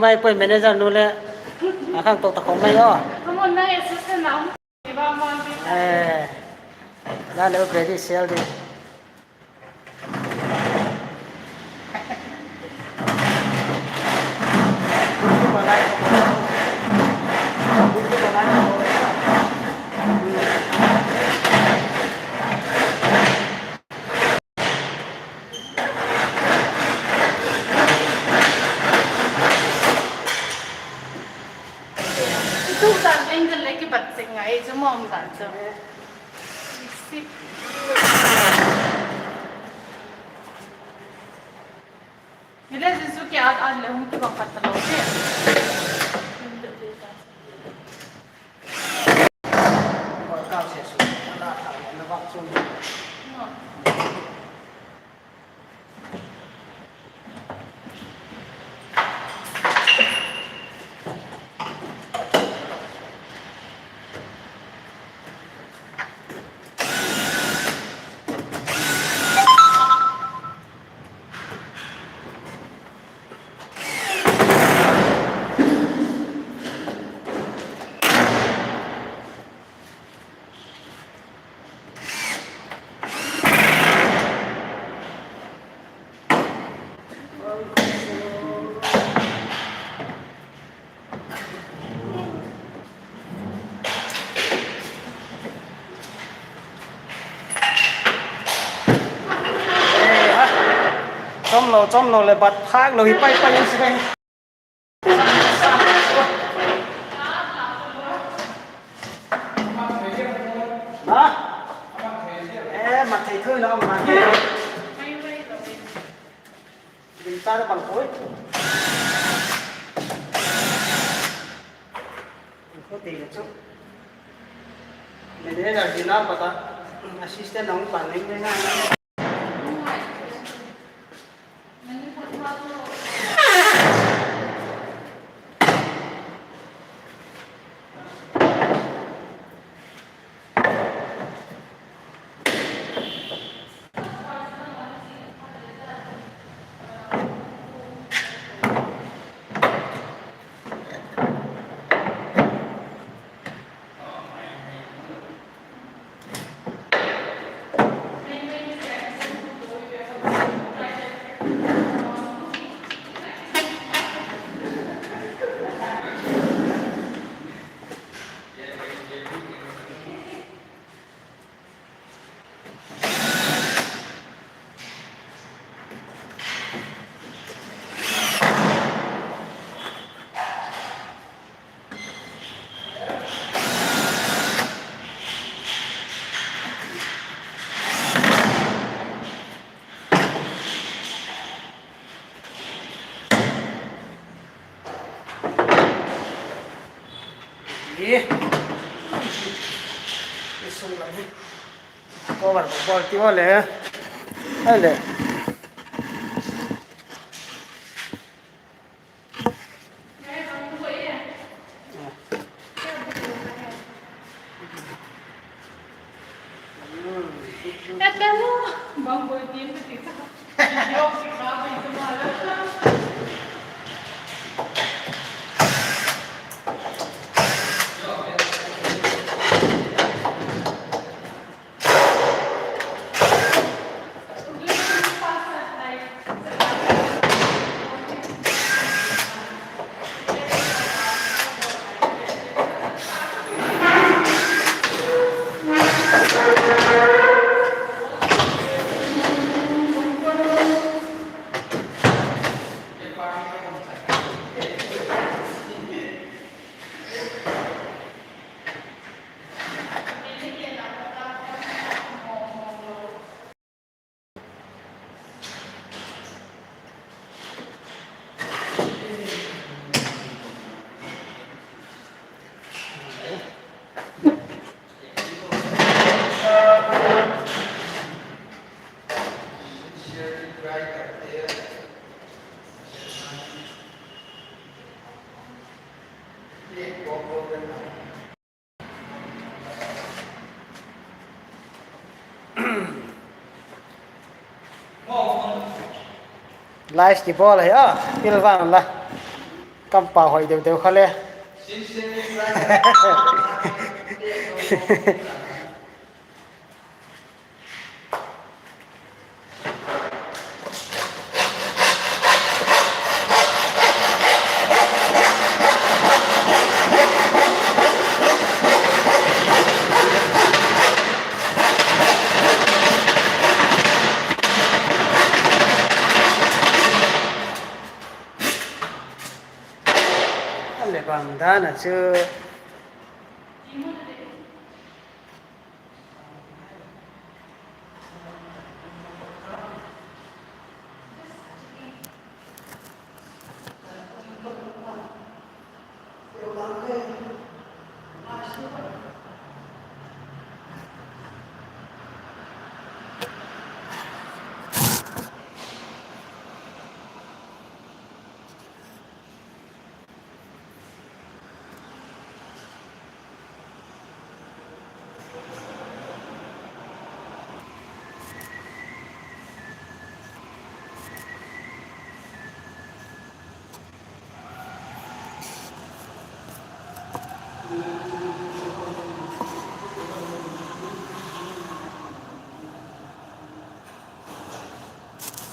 ไม่เปิดเมเนเจอร์นู่นแหละข้างตกตะของไม่ย่อทั้งหมดนั่นเองซิสเตอร์น้องที่บ้านมันเป็นแล้วเดี๋ยวเกรดเซลดิทุกสันเองจะเล็กกี่ปัจจัยไงจะมองสันจะสินี่แหละสิ่งที่อาจารย์เล่าที่บอกปัตตานีเนี่ยก้าวเสียสุดน่าทำนะบักซุ่มจมเราเลยบัดพักเราไปยังสิไปนะมันเทขึ้นแล้วมันดีตาจะบังคุยก็ตีกันจุ๊บไม่ได้จากที่นั่นปะตาอาสิสเตนน้องปั่นเองได้ง่ายVolti vuole? Allora. È bello! Bang boy team di kita. Yo, grabe ito mahal. Live di bola ya, pilvan lah. cắm bảo hỏi đều đều khó lẽ le bằng đá là chưa